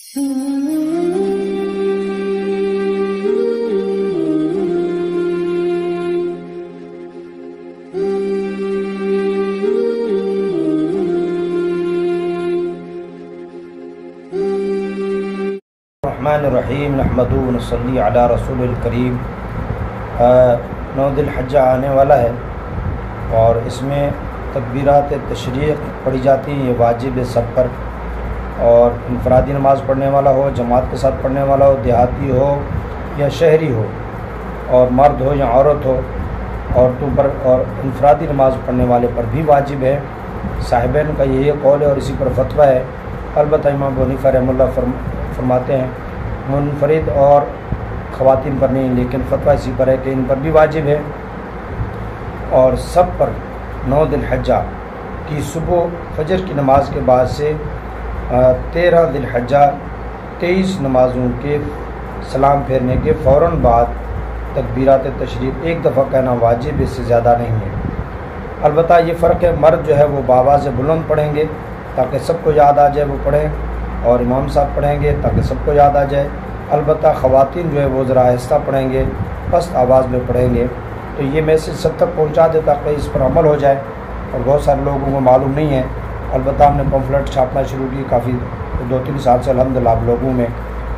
الرحمن الرحیم نحمدہ و نصلی علی رسول الکریم۔ 9 ذی الحجہ آنے والا ہے اور اس میں تکبیرات تشریق پڑھی جاتی ہیں۔ یہ واجب ہے سب پر، اور انفرادی نماز پڑھنے والا ہو، جماعت کے ساتھ پڑھنے والا ہو، دیہاتی ہو یا شہری ہو، اور مرد ہو یا عورت ہو، عورتوں پر اور انفرادی نماز پڑھنے والے پر بھی واجب ہے۔ صاحبین کا یہی قول ہے اور اسی پر فتویٰ ہے۔ البتہ امام ابو حنیفہ رحمہ اللہ فرماتے ہیں منفرد اور خواتین پر نہیں، لیکن فتویٰ اسی پر ہے کہ ان پر بھی واجب ہے۔ اور سب پر 9 ذی الحجہ کی صبح فجر کی نماز کے بعد سے 13 ذی الحجہ 23 نمازوں کے سلام پھیرنے کے فوراً بعد تکبیرات تشریق ایک دفعہ کہنا واجب، اس سے زیادہ نہیں ہے۔ البتہ یہ فرق ہے، مرد جو ہے وہ بآواز بلند پڑھیں گے تاکہ سب کو یاد آ جائے وہ پڑھیں، اور امام صاحب پڑھیں گے تاکہ سب کو یاد آ جائے۔ البتہ خواتین جو ہے وہ ذرا آہستہ پڑھیں گے، پست آواز میں پڑھیں گے۔ تو یہ میسج سب تک پہنچا دے تاکہ اس پر عمل ہو جائے، اور بہت سارے لوگوں کو معلوم نہیں ہے۔ البتہ ہم نے پمفلٹ چھاپنا شروع کی، کافی 2-3 سال سے الحمدللہ آپ لوگوں میں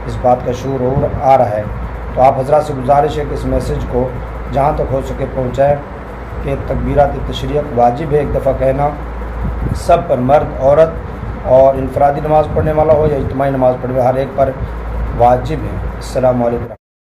اس بات کا شعور آ رہا ہے۔ تو آپ حضرات سے گزارش ہے کہ اس میسج کو جہاں تک ہو سکے پہنچائیں کہ تکبیرات تشریق واجب ہے ایک دفعہ کہنا سب پر، مرد، عورت اور انفرادی نماز پڑھنے والا ہو یا اجتماعی نماز پڑھنے والا، ہر ایک پر واجب ہے۔ السلام علیکم۔